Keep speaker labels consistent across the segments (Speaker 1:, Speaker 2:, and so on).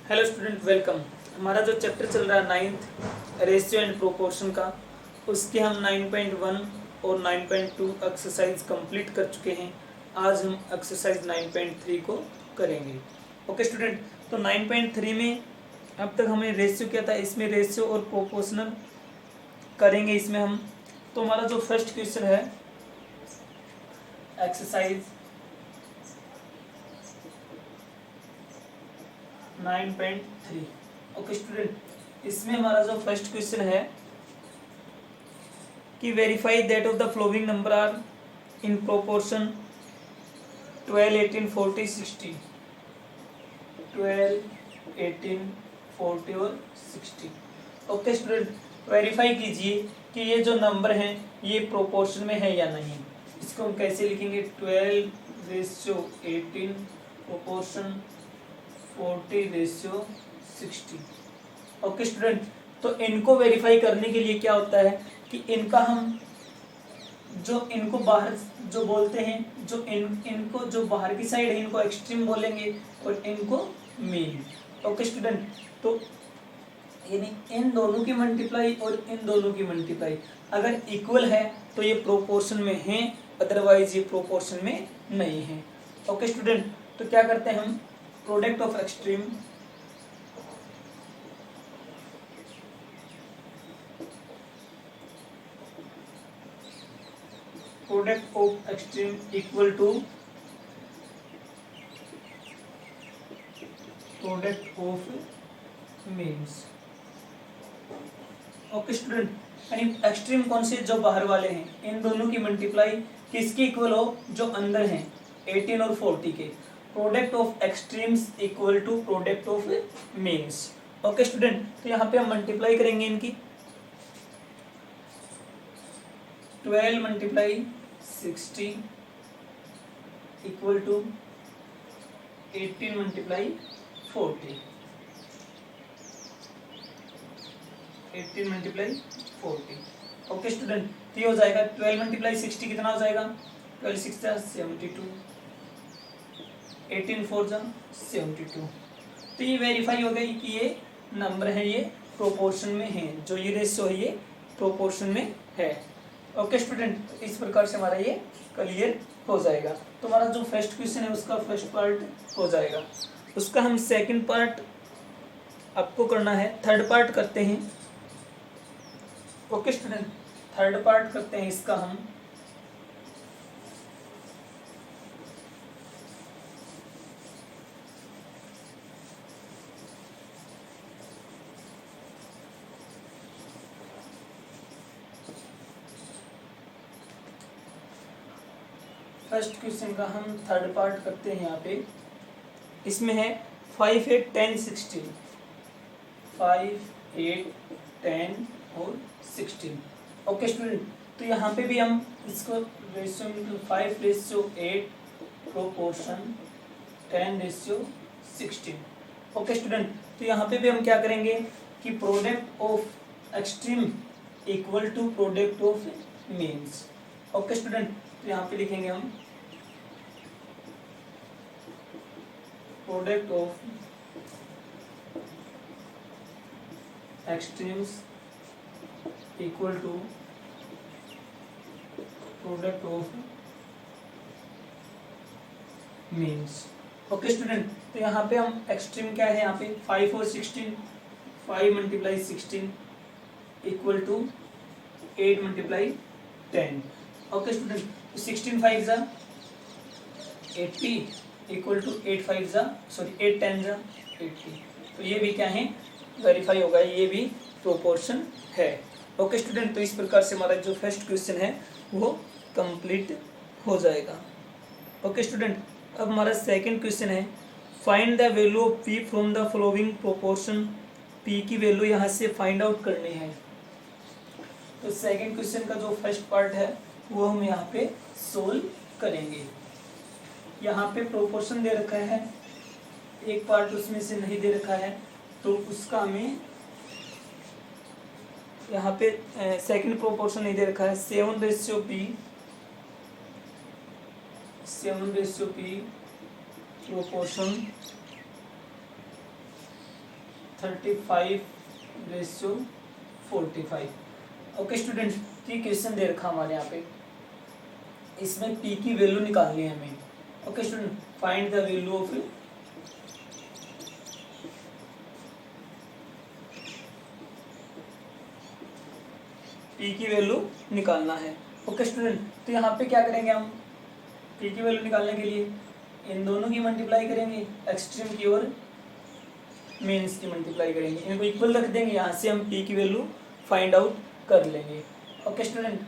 Speaker 1: Hello student, welcome. हमारा जो chapter चल रहा है नाइन्थ, रेशियो एंड प्रोपोर्शन का, उसके हम 9.1 और 9.2 एक्सरसाइज कंप्लीट कर चुके हैं। आज हम एक्सरसाइज 9.3 को करेंगे। ओके स्टूडेंट, तो 9.3 में अब तक हमें रेशियो क्या था, इसमें रेशियो और प्रोपोर्शनल करेंगे इसमें हम। तो हमारा जो फर्स्ट क्वेश्चन है एक्सरसाइज 9.3। ओके स्टूडेंट, इसमें हमारा जो फर्स्ट क्वेश्चन है कि verify that of the following number are in proportion 12, 18, 40, 60। 12, 18, 40 और 60। ओके स्टूडेंट, वेरीफाई कीजिए कि ये जो नंबर हैं ये प्रोपोर्शन में है या नहीं। इसको हम कैसे लिखेंगे? 12:18 प्रोपोर्शन 40:60। ओके स्टूडेंट, तो इनको वेरीफाई करने के लिए क्या होता है कि इनका हम जो इनको बाहर जो बोलते हैं, जो इनको जो बाहर की साइड है इनको एक्सट्रीम बोलेंगे और इनको मीन। ओके स्टूडेंट, तो यानी इन दोनों की मल्टीप्लाई और इन दोनों की मल्टीप्लाई अगर इक्वल है तो ये प्रोपोर्शन में है, अदरवाइज ये प्रोपोर्शन में नहीं है। ओके स्टूडेंट, तो क्या करते हैं हम? Product of extreme equal to product of means. Okay student, यानी एक्सट्रीम कौन से? जो बाहर वाले हैं, इन दोनों की मल्टीप्लाई किसकी इक्वल हो? जो अंदर हैं 18 और 40 के। Product of extremes equal to product of means. Okay student, तो यहाँ पे हम मल्टीप्लाई करेंगे इनकी। 12 multiply 60 equal to 18 multiply 40। 18 multiply 40। Okay student, तो ये हो जाएगा 12 मल्टीप्लाई 60 कितना हो जाएगा? 12 6 72, 18 4 72। तो ये वेरीफाई हो गई कि ये नंबर है, ये प्रोपोर्शन में है, जो ये रेशियो है ये प्रोपोर्शन में है। ओके स्टूडेंट, इस प्रकार से हमारा ये क्लियर हो जाएगा। तो हमारा जो फर्स्ट क्वेश्चन है उसका फर्स्ट पार्ट हो जाएगा। उसका हम सेकंड पार्ट आपको करना है, थर्ड पार्ट करते हैं। ओके स्टूडेंट, थर्ड पार्ट करते हैं इसका हम। फर्स्ट क्वेश्चन का हम थर्ड पार्ट करते हैं यहाँ पे। इसमें है 5, 8, 10, 16। 5, 8, 10 और 16। ओके स्टूडेंट, तो यहाँ पे भी हम इसको रेशियो 5:8 प्रोपोर्शन 10:16। ओके स्टूडेंट, तो यहाँ पे भी हम क्या करेंगे कि product of extreme equal to product of means. Okay student, तो यहाँ पे लिखेंगे हम product of extremes equal to product of means. Okay student, तो यहाँ पे हम एक्सट्रीम क्या है, यहाँ पे 5 और 16। 5 multiply 16 equal to 8 multiply 10। Okay student, तो 16 5 जा 80 इक्वल टू 8 10 जा 80। तो ये भी क्या है? वेरीफाई होगा, ये भी प्रोपोर्शन है। ओके स्टूडेंट, तो इस प्रकार से हमारा जो फर्स्ट क्वेश्चन है वो कंप्लीट हो जाएगा। ओके स्टूडेंट, अब हमारा सेकंड क्वेश्चन है find the value of P from the following proportion. P की वैल्यू यहाँ से फाइंड आउट करनी है। तो सेकंड क्वेश्चन का जो फर्स्ट पार्ट है वो हम यहाँ पे सोल्व करेंगे। यहाँ पे प्रोपोर्शन दे रखा है, एक पार्ट उसमें से नहीं दे रखा है, तो उसका हमें यहाँ पे सेकंड प्रोपोर्शन नहीं दे रखा है। 7:P proportion 35:45। ओके स्टूडेंट, ये क्वेश्चन दे रखा हमारे यहाँ पे, इसमें पी की वैल्यू निकालनी है हमें। Okay student, find the value of P की वैल्यू निकालना है। ओके स्टूडेंट, तो यहाँ पे क्या करेंगे हम, पी की वैल्यू निकालने के लिए इन दोनों की मल्टीप्लाई करेंगे, एक्सट्रीम की और मीन्स की मल्टीप्लाई करेंगे, इनको इक्वल रख देंगे, यहाँ से हम पी की वैल्यू फाइंड आउट कर लेंगे। ओके स्टूडेंट,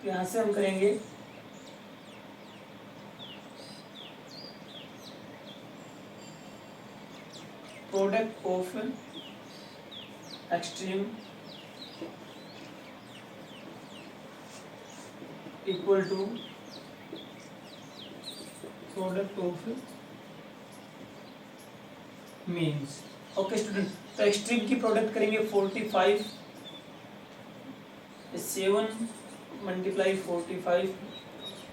Speaker 1: तो यहाँ से हम करेंगे product of extreme equal to product of means. Okay student, तो एक्सट्रीम की प्रोडक्ट करेंगे 45, 7 multiply 45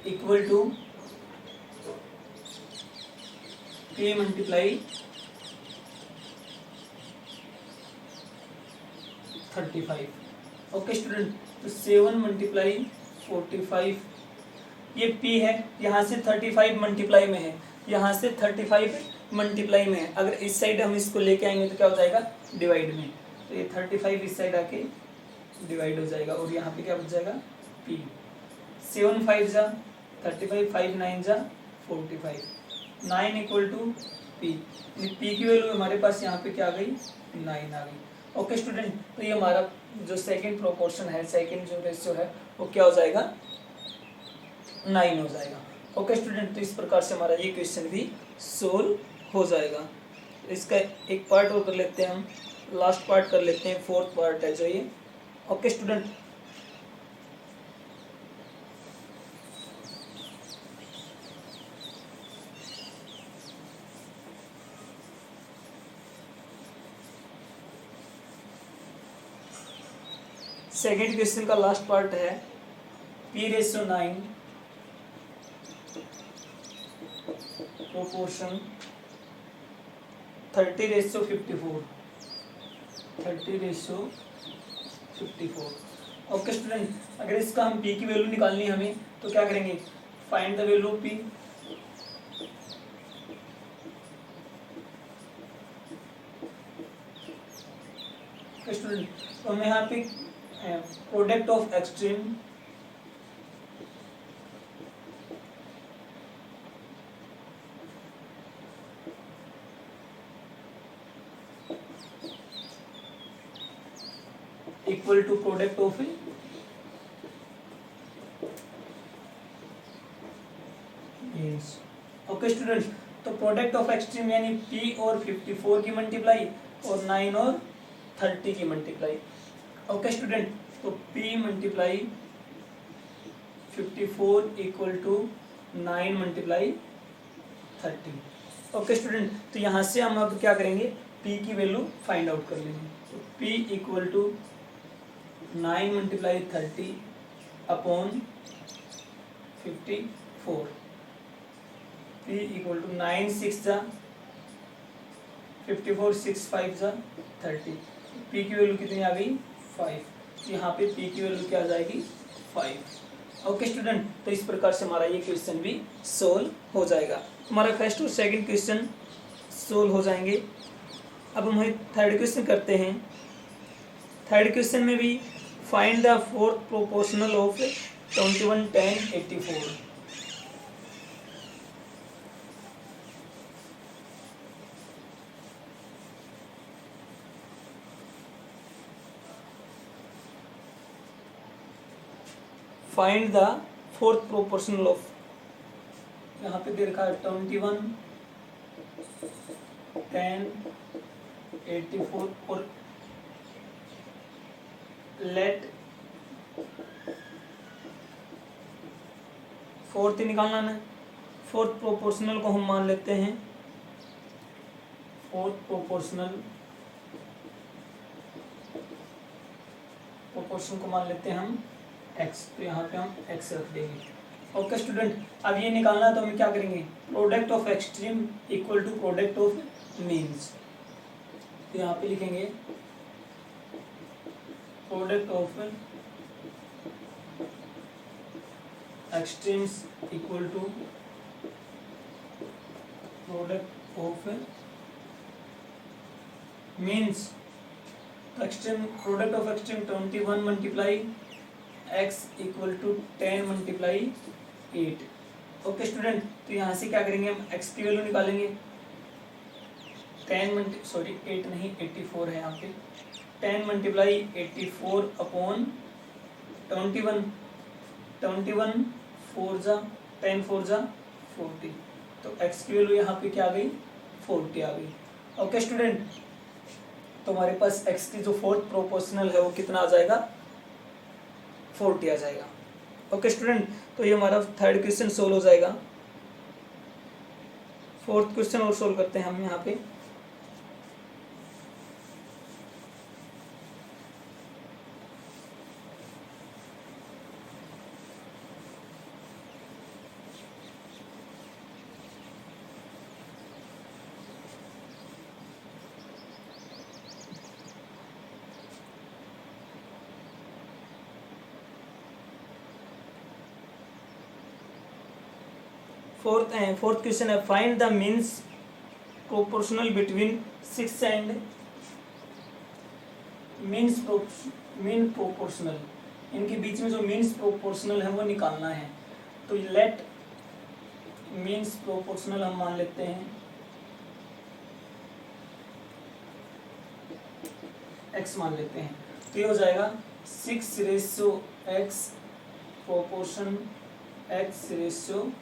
Speaker 1: equal to p multiply 35। Okay student, तो 7 मल्टीप्लाई 45, ये p है, यहाँ से 35 मल्टीप्लाई में है, यहाँ से 35 मल्टीप्लाई में है, अगर इस साइड हम इसको लेके आएंगे तो क्या हो जाएगा, डिवाइड में, तो ये 35 इस साइड आके डिवाइड हो जाएगा और यहाँ पे क्या बच जाएगा p। 7 5 जा 35, 5 9 जा 45, 9 इक्वल टू p। p की वैल्यू हमारे पास यहाँ पे क्या आ गई, 9 आ गई। ओके स्टूडेंट, तो ये हमारा जो सेकंड प्रोपोर्शन है, सेकंड जो रेशियो है वो क्या हो जाएगा, 9 हो जाएगा। ओके स्टूडेंट, तो इस प्रकार से हमारा ये क्वेश्चन भी सोल्व हो जाएगा। इसका एक पार्ट और कर लेते हैं हम, लास्ट पार्ट कर लेते हैं, फोर्थ पार्ट है जो ये। ओके स्टूडेंट, सेकेंड क्वेश्चन का लास्ट पार्ट है, p/9 प्रोपोर्शन 30/54, 30/54। ओके स्टूडेंट, अगर इसका हम p की वैल्यू निकालनी है हमें तो क्या करेंगे, find the value of p। Okay student, तो हमें यहाँ पे product of extreme equal to product of means. Okay student, तो प्रोडक्ट ऑफ एक्सट्रीम यानी p और 54 की मल्टीप्लाई और 9 और 30 की मल्टीप्लाई। ओके स्टूडेंट, तो p multiply 54 equal to 9 multiply 30। Okay student, तो यहाँ से हम अब क्या करेंगे, p की वैल्यू फाइंड आउट कर लेंगे। तो p equal to 9 multiply 30 upon 54, p equal to 9 6 जा 54, 6 5 जा 30, p की वैल्यू कितनी आ गई, 5। यहाँ पे p की वैल्यू क्या आ जाएगी, 5। ओके स्टूडेंट, तो इस प्रकार से हमारा ये क्वेश्चन भी सोल्व हो जाएगा। हमारा फर्स्ट और सेकंड क्वेश्चन सोल्व हो जाएंगे। अब हम थर्ड क्वेश्चन करते हैं। थर्ड क्वेश्चन में भी find the fourth proportional of 21 10 84। Find the fourth proportional of, यहाँ पे दे रखा है 21 10 84 और लेट फोर्थ ही निकालना है। फोर्थ प्रोपोर्शनल को हम मान लेते हैं, फोर्थ प्रोपोर्शन को मान लेते हैं हम x, तो यहाँ पे हम x रख देंगे। ओके स्टूडेंट, अब ये निकालना तो हम क्या करेंगे, product of extreme equal to product of means. तो यहाँ पे लिखेंगे product of extremes equal to product of means. Extreme product of extreme 21 multiply x equal to 10 multiply 8। Okay student, तो यहाँ से क्या करेंगे हम x की वैल्यू निकालेंगे। 8 नहीं 84 है यहाँ पे। 10 मल्टीप्लाई 84 अपॉन 21 4 जा 10 4 जा 40। तो x की वैल्यू यहाँ पे क्या आ गई 40 आ गई। ओके स्टूडेंट, तो हमारे पास x की जो फोर्थ प्रोपोर्शनल है वो कितना आ जाएगा 40 आ जाएगा। ओके स्टूडेंट, तो ये हमारा थर्ड क्वेश्चन सोल्व हो जाएगा। फोर्थ क्वेश्चन और सोल्व करते हैं हम यहाँ पे। फोर्थ क्वेश्चन है find the means proportional between 6 and mean proportional, इनके बीच में जो मीन्स प्रोपोर्शनल है वो निकालना है। तो लेट मीन्स प्रोपोर्शनल हम मान लेते हैं x मान लेते हैं। तो ये हो जाएगा 6:x प्रोपोर्शन x/24।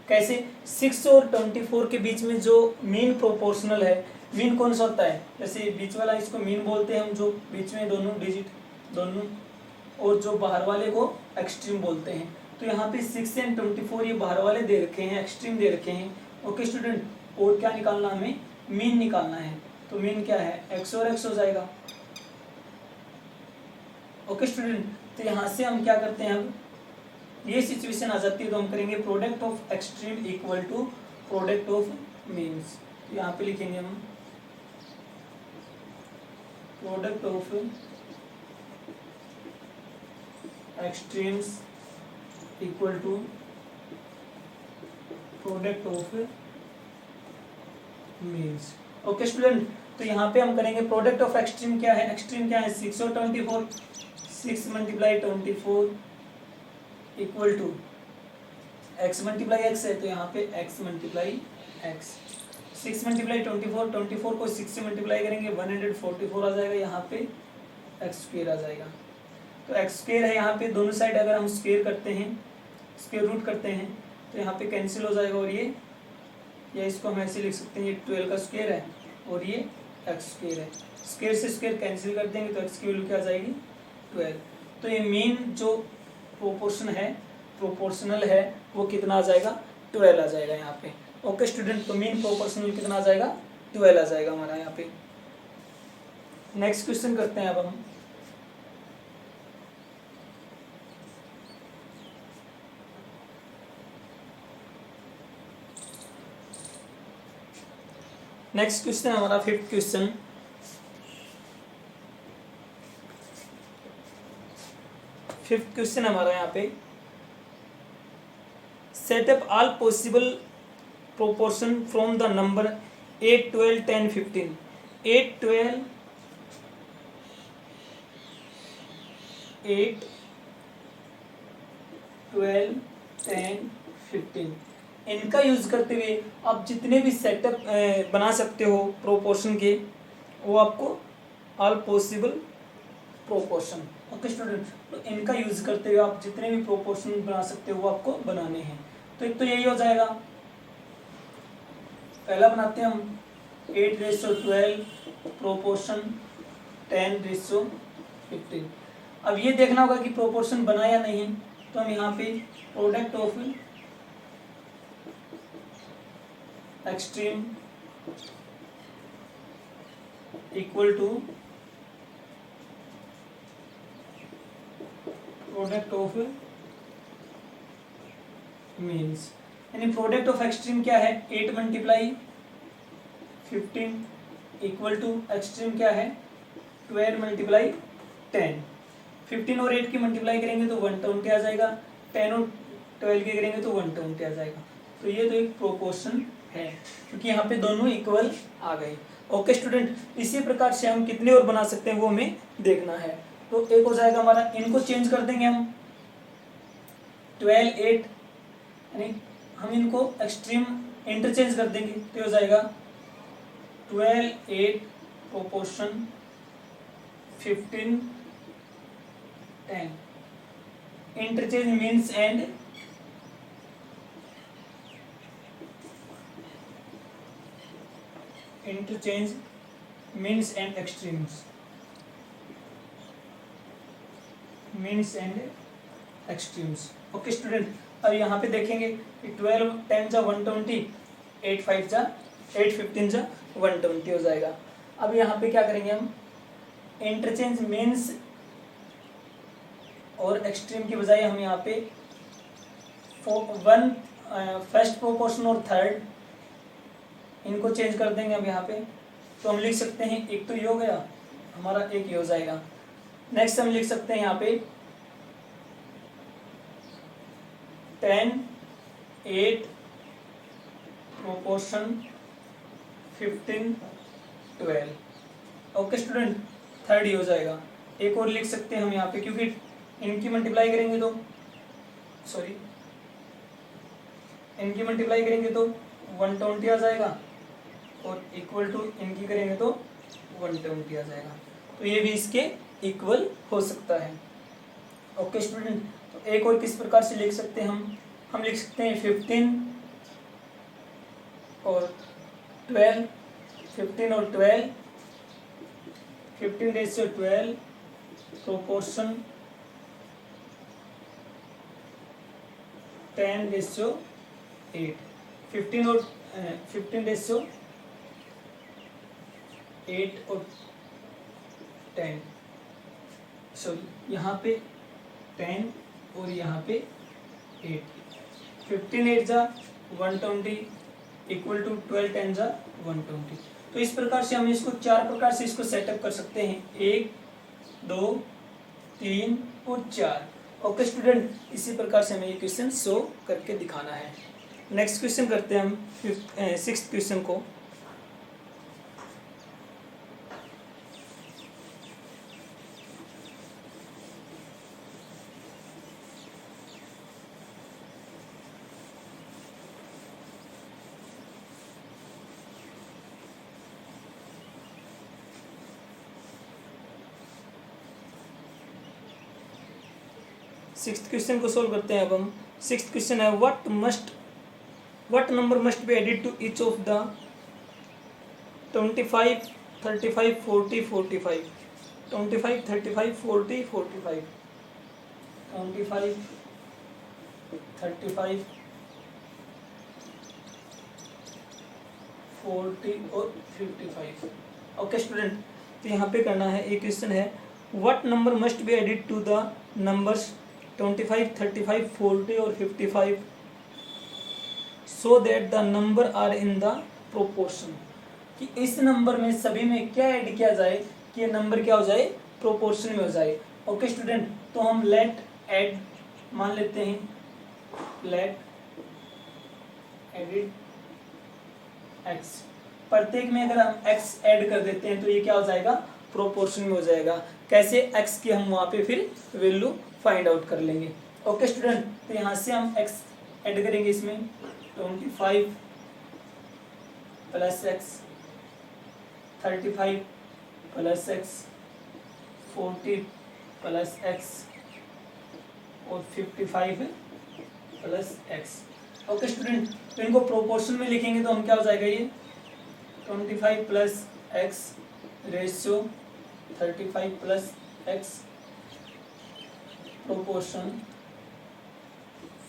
Speaker 1: कैसे 6 और 24 के बीच में जो मीन प्रोपोर्शनल है, मीन कौन सा होता है, जैसे बीच वाला इसको मीन बोलते हैं हम, जो बीच में दोनों डिजिट दोनों, और जो बाहर वाले को एक्सट्रीम बोलते हैं। तो यहाँ पे 6 एंड 24 ये बाहर वाले दे रखे हैं, एक्सट्रीम दे रखे हैं। ओके स्टूडेंट, और क्या निकालना हमें मीन निकालना है। तो मीन क्या है x और x हो जाएगा। ओके स्टूडेंट, तो यहाँ से हम क्या करते हैं, अब ये सिचुएशन आ जाती है तो हम करेंगे product of extreme equal to product of means. यहाँ पे लिखेंगे हम product of extremes equal to product of means. Okay student, तो यहाँ पे हम करेंगे प्रोडक्ट ऑफ एक्सट्रीम क्या है, एक्सट्रीम क्या है 6 और 24, 6 multiply 24 equal to x multiply x है, तो यहाँ पे x मल्टीप्लाई एक्स। 6 मल्टीप्लाई 24 को 6 से मल्टीप्लाई करेंगे 144 आ जाएगा, यहाँ पे x² आ जाएगा। तो x² है यहाँ पे, दोनों साइड अगर हम स्क्वायर करते हैं, स्क्वायर रूट करते हैं, तो यहाँ पे कैंसिल हो जाएगा। और ये या इसको हम ऐसे लिख सकते हैं, ये 12 का स्क्वायर है और ये x² है। स्क्वायर से स्क्वायर कैंसिल कर देंगे तो x की वैल्यू क्या आ जाएगी 12। तो ये मेन जो प्रोपोर्शनल है वो कितना आ जाएगा 12 आ जाएगा यहाँ पे। ओके स्टूडेंट, तो मेन प्रोपोर्शनल कितना आ जाएगा 12 आ जाएगा हमारा यहाँ पे। नेक्स्ट क्वेश्चन करते हैं अब हम। नेक्स्ट क्वेश्चन हमारा फिफ्थ क्वेश्चन। फिफ्थ क्वेश्चन हमारा यहाँ पे setup all possible proportion from the number 8 12 10 15। 8 12 10 15 इनका यूज करते हुए आप जितने भी सेटअप बना सकते हो प्रोपोर्शन के, वो आपको all possible proportion. Okay student, तो इनका यूज करते हुए आप जितने भी प्रोपोर्शन बना सकते हो वो आपको बनाने हैं। तो एक तो यही हो जाएगा, पहला बनाते हैं हम 8:12 प्रोपोर्शन 10:15। अब ये देखना होगा कि प्रोपोर्शन बना या नहीं, तो हम यहाँ पे product of extreme equal to product of means. यानी प्रोडक्ट ऑफ एक्सट्रीम क्या है 8 मल्टीप्लाई 15 इक्वल टू एक्सट्रीम क्या है 12 मल्टीप्लाई 10। 15 और 8 की मल्टीप्लाई करेंगे तो 120 आ जाएगा, 10 और 12 की करेंगे तो 120 आ जाएगा। तो ये तो एक प्रोपोर्शन है क्योंकि यहाँ पे दोनों इक्वल आ गए। ओके स्टूडेंट, इसी प्रकार से हम कितने और बना सकते हैं वो हमें देखना है। तो एक हो जाएगा हमारा, इनको चेंज कर देंगे हम 12 8, यानी हम इनको एक्सट्रीम इंटरचेंज कर देंगे तो हो जाएगा 12 8 proportion 15 10। Interchange means and interchange means and extremes, means and extremes. Okay student, अब यहाँ पे देखेंगे कि 12 10 जा 120, 8 5 जा 8 15 जा 120 हो जाएगा। अब यहाँ पे क्या करेंगे हम, इंटरचेंज मीन्स और एक्सट्रीम की बजाय हम यहाँ पे फर्स्ट प्रोपोर्शन और थर्ड इनको चेंज कर देंगे हम यहाँ पे। तो हम लिख सकते हैं, एक तो ये हो गया हमारा, एक ये हो जाएगा। नेक्स्ट हम लिख सकते हैं यहाँ पे 10 8 प्रोपोर्शन 15 12। ओके स्टूडेंट, थर्ड ही हो जाएगा। एक और लिख सकते हैं हम यहाँ पे, क्योंकि इनकी मल्टीप्लाई करेंगे तो इनकी मल्टीप्लाई करेंगे तो 120 आ जाएगा और इक्वल टू इनकी करेंगे तो 120 आ जाएगा। तो ये भी इसके इक्वल हो सकता है। ओके स्टूडेंट, तो एक और किस प्रकार से लिख सकते हैं हम लिख सकते हैं 15 और 12, 15 और 12, 15/12 प्रोपोर्शन 10/8, 15 और 15/8 और 10, सॉरी यहाँ पे 10 और यहाँ पे 8, 15 8 जा 120 इक्वल टू 12 10 जा 120। तो इस प्रकार से हम इसको चार प्रकार से इसको सेटअप कर सकते हैं, 1 2 3 और 4। ओके स्टूडेंट, इसी प्रकार से हमें ये क्वेश्चन शो करके दिखाना है। नेक्स्ट क्वेश्चन करते हैं हम 6th क्वेश्चन को। सिक्स्थ क्वेश्चन को सोल्व करते हैं अब हम। सिक्स्थ क्वेश्चन है, what number must be added to each of the 25 35 40 45, 25 35 40 45, 25 35 40 और 55। ओके स्टूडेंट, तो यहाँ पे करना है, एक क्वेश्चन है, what number must be added to the numbers 25 35 40 और 55 so that the number are in the proportion, कि इस नंबर में सभी में क्या ऐड किया जाए कि ये नंबर क्या हो जाए, प्रोपोर्शन में हो जाए। ओके स्टूडेंट, तो हम लेट ऐड मान लेते हैं, लेट एडिड x, प्रत्येक में अगर हम x ऐड कर देते हैं तो ये क्या हो जाएगा, प्रोपोर्शन में हो जाएगा। कैसे, x की हम वहाँ पे फिर वैल्यू फाइंड आउट कर लेंगे। ओके स्टूडेंट, तो यहाँ से हम x ऐड करेंगे इसमें 25 plus x, 35 plus x, 40 plus x और 55 प्लस x। ओके स्टूडेंट, तो इनको प्रोपोर्शन में लिखेंगे तो हम क्या हो जाएगा, ये 25 plus x ratio 35 plus x proportion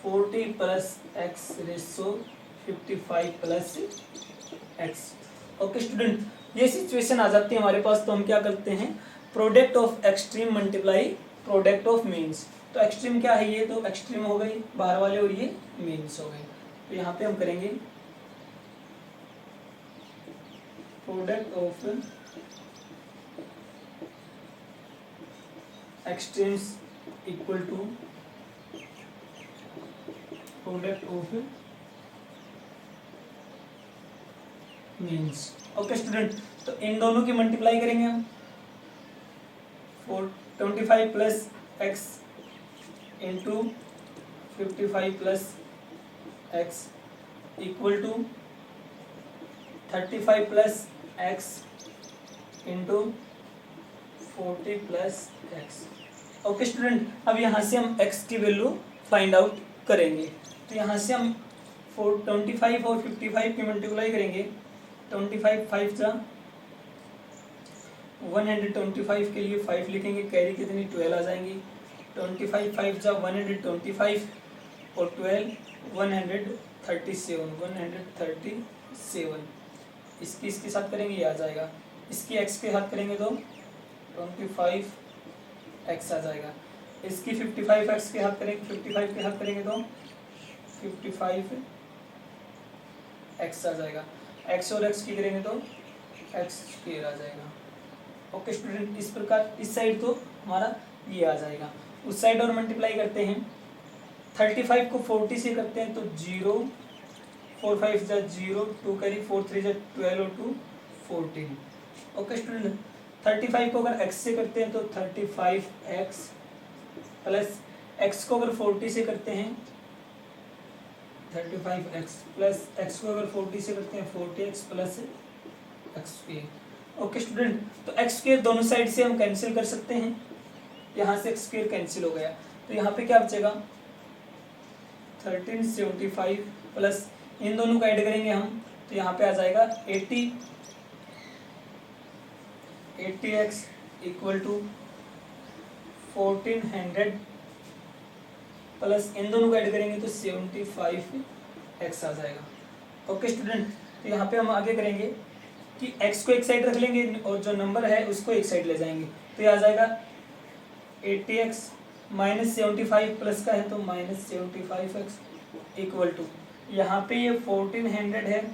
Speaker 1: 40 plus x ratio 55 plus x। Okay student, ये सिचुएशन आ जाती है हमारे पास, तो हम क्या करते हैं, product of extreme multiply product of means. तो एक्सट्रीम क्या है, ये तो एक्सट्रीम हो गई बाहर वाले और ये मीन्स हो गए। तो यहाँ पे हम करेंगे product of extremes equal to product of means. Okay student, तो इन दोनों की मल्टीप्लाई करेंगे हम। 25 plus x into 55 plus x equal to 35 plus x into 40 plus x. Okay student, अब यहाँ से हम x की वैल्यू फाइंड आउट करेंगे। तो यहाँ से हम 25 और 55 की मल्टीप्लाई करेंगे। 25 5 जा 125 के लिए 5 लिखेंगे, कैरी कितनी 12 आ जाएंगी। 25 5 जा 125 और 12 137। इसकी इसके साथ करेंगे, ये आ जाएगा। इसकी x के साथ करेंगे तो 25 x आ जाएगा। इसकी 55 x के साथ करेंगे, 55 के साथ करेंगे तो 55 x आ जाएगा। x और x की करेंगे तो x स्क्वायर आ जाएगा। ओके स्टूडेंट, इस प्रकार इस साइड तो हमारा ये आ जाएगा। उस साइड और मल्टीप्लाई करते हैं। 35 को 40 से करते हैं तो 0, 4 5 जा 0, 2 कैरी 4 3 जा 12 और 2 14। ओके स्टूडेंट, 35 को अगर x से करते हैं तो 35x प्लस x को अगर 40 से करते हैं 35x प्लस x को अगर 40 से करते हैं 40x plus x square. Okay student, तो x स्क्वायर दोनों साइड से हम कैंसिल कर सकते हैं। यहाँ से x स्क्वायर कैंसिल हो गया, तो यहाँ पे क्या बचेगा 1375 प्लस इन दोनों को ऐड करेंगे हम, तो यहाँ पे आ जाएगा 80x इक्वल टू 1400 प्लस इन दोनों को ऐड करेंगे तो 75x आ जाएगा। ओके स्टूडेंट, तो यहाँ पे हम आगे करेंगे कि x को एक साइड रख लेंगे और जो नंबर है उसको एक साइड ले जाएंगे, तो ये आ जाएगा 80x माइनस 75 प्लस का है तो माइनस 75x इक्वल टू यहाँ पे ये 1400 है,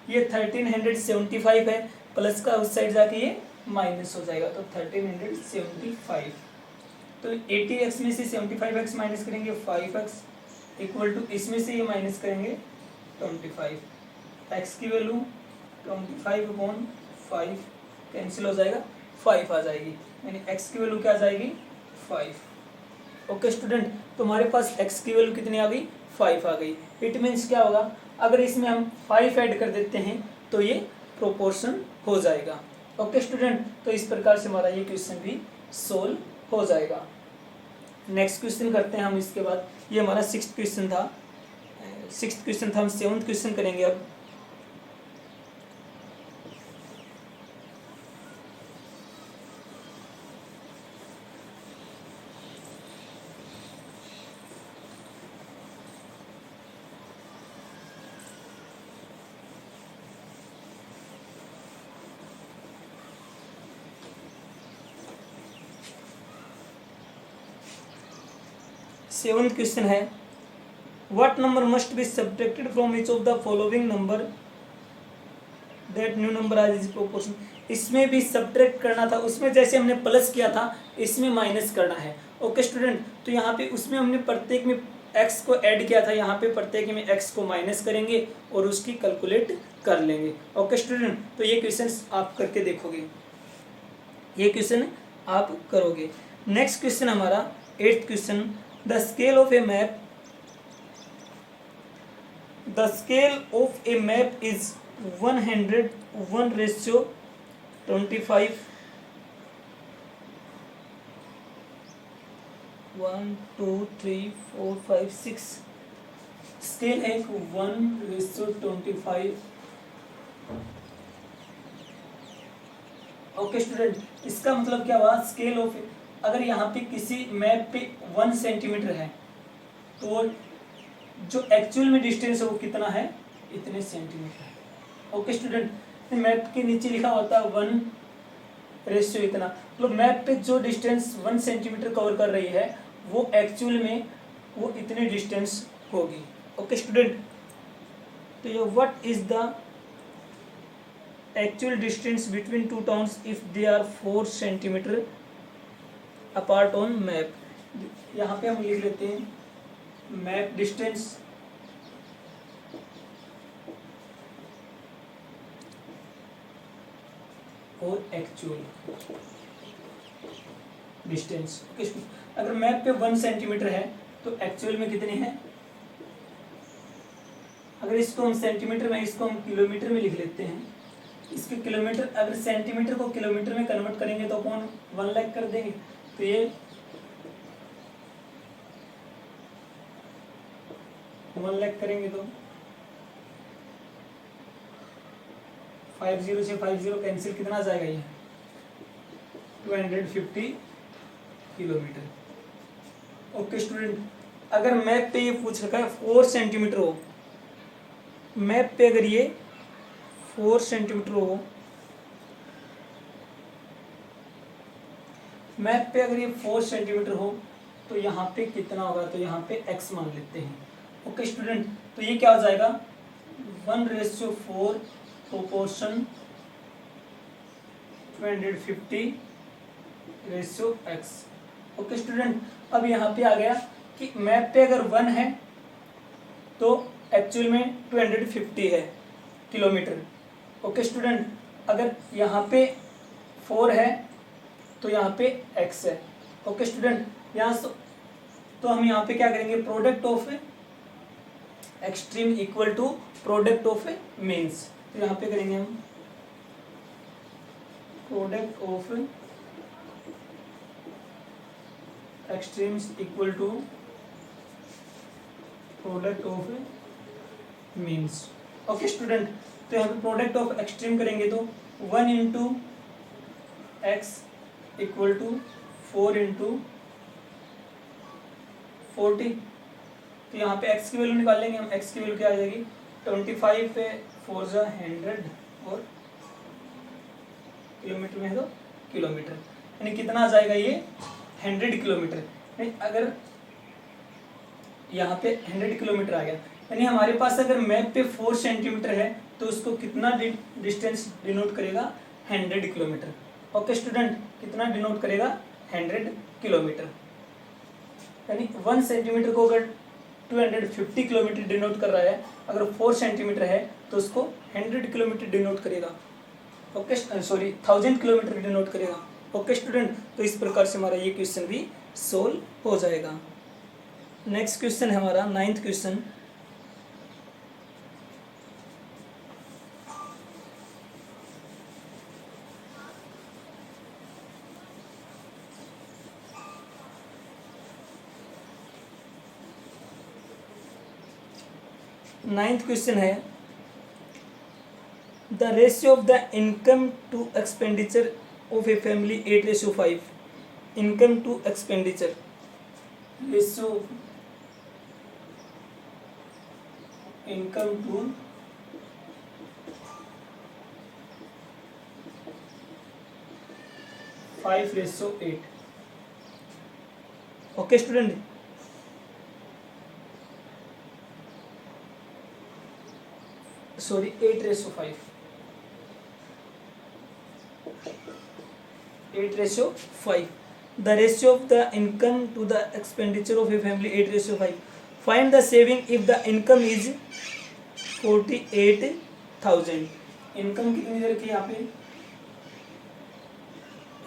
Speaker 1: ये 1375 है, प्लस का उस साइड जाके ये माइनस हो जाएगा तो 1375। तो 80x में से 75x माइनस करेंगे 5x इक्वल टू इसमें से ये माइनस करेंगे 25। x की वैल्यू 25/5 कैंसिल हो जाएगा, 5 आ जाएगी, यानी x की वैल्यू क्या आ जाएगी 5। ओके स्टूडेंट, तुम्हारे पास x की वैल्यू कितनी आ गई 5 आ गई। इट मीन्स क्या होगा, अगर इसमें हम 5 ऐड कर देते हैं तो ये प्रोपोर्शन हो जाएगा। ओके स्टूडेंट, तो इस प्रकार से हमारा ये क्वेश्चन भी सोल्व हो जाएगा। नेक्स्ट क्वेश्चन करते हैं हम इसके बाद। ये हमारा 6th क्वेश्चन था, हम 7th क्वेश्चन करेंगे अब। सेवंथ क्वेश्चन है, what number must be subtracted from each of the following number that new number आज इज प्रोपोर्शन। इसमें भी सब्ट्रैक्ट करना था, उसमें जैसे हमने प्लस किया था इसमें माइनस करना है। ओके स्टूडेंट, तो यहाँ पे उसमें हमने प्रत्येक में x को ऐड किया था, यहाँ पे प्रत्येक में x को माइनस करेंगे और उसकी कैलकुलेट कर लेंगे। ओके स्टूडेंट, तो ये क्वेश्चन आप करके देखोगे, ये क्वेश्चन आप करोगे। नेक्स्ट क्वेश्चन हमारा 8th question, the scale of a map is 101:25. 1 2 3 4 5 6 scale है 1:25। ओके स्टूडेंट, इसका मतलब क्या हुआ, स्केल ऑफ, अगर यहाँ पे किसी मैप पे 1 सेंटीमीटर है तो जो एक्चुअल में डिस्टेंस है वो कितना है, इतने सेंटीमीटर है। ओके स्टूडेंट, मैप के नीचे लिखा होता है 1 इतना, मतलब मैप पे जो डिस्टेंस 1 सेंटीमीटर कवर कर रही है वो एक्चुअल में वो इतनी डिस्टेंस होगी। ओके स्टूडेंट, तो ये what is the actual distance between two towns if they are 4 centimetre apart on map. यहाँ पे हम लिख लेते हैं मैप डिस्टेंस और एक्चुअल डिस्टेंस। अगर मैप पे 1 सेंटीमीटर है तो एक्चुअल में कितने हैं, अगर इसको हम सेंटीमीटर में, इसको हम किलोमीटर में लिख लेते हैं। इसके किलोमीटर, अगर सेंटीमीटर को किलोमीटर में कन्वर्ट करेंगे तो अपन 1 लाख कर देंगे, तो ये 1 लाख करेंगे तो 50 से 50 कैंसिल, कितना आ जाएगा ये 250 किलोमीटर। ओके स्टूडेंट, अगर मैप पे ये पूछ रखा है 4 सेंटीमीटर हो, मैप पे अगर ये 4 सेंटीमीटर हो, मैप पे अगर ये 4 सेंटीमीटर हो तो यहाँ पे कितना होगा, तो यहाँ पे x मान लेते हैं। ओके स्टूडेंट, तो ये क्या हो जाएगा 1:4 प्रोपोर्शन 250:x। ओके स्टूडेंट, अब यहाँ पे आ गया कि मैप पे अगर 1 है तो एक्चुअल में 250 है किलोमीटर। ओके स्टूडेंट, अगर यहाँ पे 4 है तो यहाँ पे x है। ओके स्टूडेंट, यहाँ तो हम यहाँ पे क्या करेंगे, product of extreme equal to product of means. तो यहाँ पे करेंगे हम product of extremes equal to product of means. Okay student, तो यहाँ पे प्रोडक्ट ऑफ एक्सट्रीम करेंगे तो 1 into x equal to 4 into 40। तो यहाँ पे x की वैल्यू निकाल लेंगे हम, x की वैल्यू क्या आ जाएगी 25 पे 4 जा 100 और किलोमीटर में है तो किलोमीटर, यानी कितना आ जाएगा ये 100 किलोमीटर। अगर यहाँ पे 100 किलोमीटर आ गया, यानी हमारे पास अगर मैप पे 4 सेंटीमीटर है तो उसको कितना डिस्टेंस डिनोट करेगा 100 किलोमीटर। ओके स्टूडेंट, कितना डिनोट करेगा 100 किलोमीटर, यानी 1 सेंटीमीटर को अगर 250 किलोमीटर डिनोट कर रहा है, अगर 4 सेंटीमीटर है तो उसको 100 किलोमीटर डिनोट करेगा। ओके सॉरी 1000 किलोमीटर डिनोट करेगा। ओके स्टूडेंट, तो इस प्रकार से हमारा ये क्वेश्चन भी सोल्व हो जाएगा। नेक्स्ट क्वेश्चन है हमारा 9th क्वेश्चन। नाइन्थ क्वेश्चन है the ratio of the income to expenditure of a family 8:5। Income to expenditure ratio, income to five ratio 8। Okay student, sorry 8:5, 8:5। The ratio of the income to the expenditure of a family 8:5। Find the saving if the income is 48,000। Income कितनी दे रखी है यहाँ पे,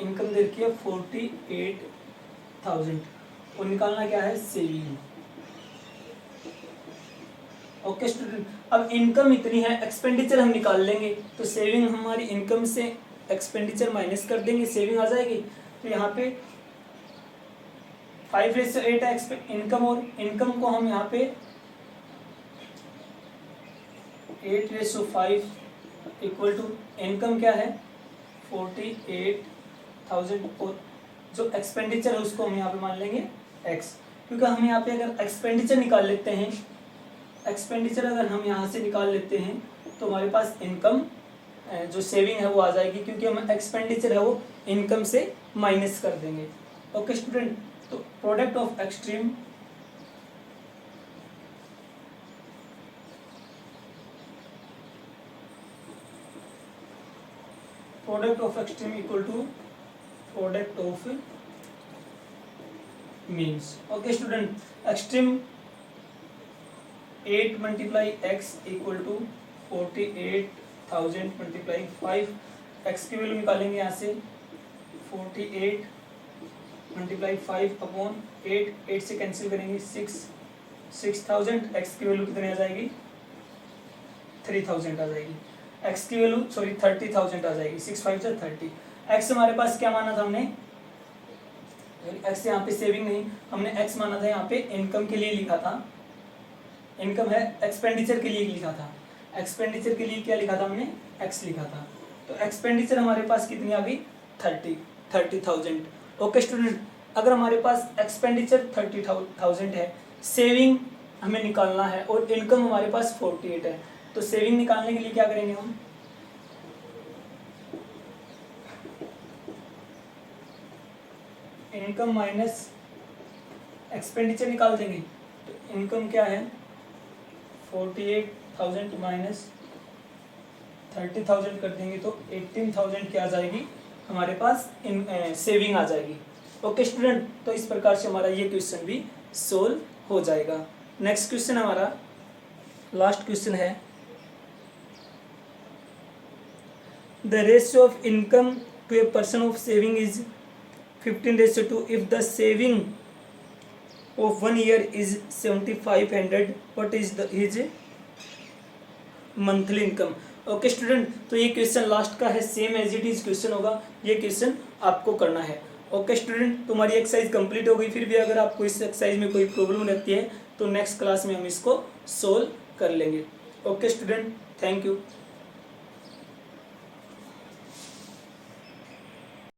Speaker 1: income दे रखी है 48,000 और निकालना क्या है सेविंग। ओके स्टूडेंट, अब इनकम इतनी है, एक्सपेंडिचर हम निकाल लेंगे तो सेविंग हमारी इनकम से एक्सपेंडिचर माइनस कर देंगे, सेविंग आ जाएगी। तो यहाँ पे 5:8 है इनकम, और इनकम को हम यहाँ पे 8:5 इक्वल टू इनकम क्या है 48,000 और जो एक्सपेंडिचर है उसको हम यहाँ पे मान लेंगे x, क्योंकि हम यहाँ पे अगर एक्सपेंडिचर निकाल लेते हैं, एक्सपेंडिचर अगर हम यहाँ से निकाल लेते हैं तो हमारे पास इनकम जो सेविंग है वो आ जाएगी, क्योंकि हम एक्सपेंडिचर है वो इनकम से माइनस कर देंगे। ओके स्टूडेंट, तो product of extreme product of extreme equal to product of means. Okay student, extreme 8 multiply x equal to 48,000 multiply 5। X की वैल्यू निकालेंगे यहाँ से 48 मल्टीप्लाई 5 अपॉन 8 से कैंसिल करेंगे 6,000। एक्स की वैल्यू कितनी आ जाएगी 3,000 आ जाएगी। एक्स की वैल्यू 30,000 आ जाएगी। 6 5 से 30। एक्स हमारे पास क्या माना था हमने, एक्स यहाँ पे सेविंग नहीं, हमने एक्स माना था यहाँ पे इनकम के लिए लिखा था। इनकम है एक्सपेंडिचर के लिए लिखा था। एक्सपेंडिचर के लिए क्या लिखा था हमने, एक्स लिखा था। तो एक्सपेंडिचर हमारे पास कितनी आ गई 30,000। ओके स्टूडेंट, अगर हमारे पास एक्सपेंडिचर 30,000 है, सेविंग हमें निकालना है और इनकम हमारे पास 48 है, तो सेविंग निकालने के लिए क्या करेंगे हम, इनकम माइनस एक्सपेंडिचर निकाल देंगे। तो इनकम क्या है 48,000 माइनस 30,000 कर देंगे तो 18,000 क्या आ जाएगी हमारे पास सेविंग आ जाएगी। ओके स्टूडेंट, तो इस प्रकार से हमारा ये क्वेश्चन भी सोल्व हो जाएगा। नेक्स्ट क्वेश्चन हमारा लास्ट क्वेश्चन है, the ratio of income to a person of saving is 15:2 if the saving of 1 year is 7,500 what is his monthly income. Okay student, तो ये क्वेश्चन लास्ट का है, same as it is question होगा, ये question आपको करना है। ओके स्टूडेंट, तुम्हारी एक्सरसाइज कंप्लीट हो गई। फिर भी अगर आपको इस एक्सरसाइज में कोई प्रॉब्लम रहती है तो नेक्स्ट क्लास में हम इसको सोल्व कर लेंगे। Okay student, thank you.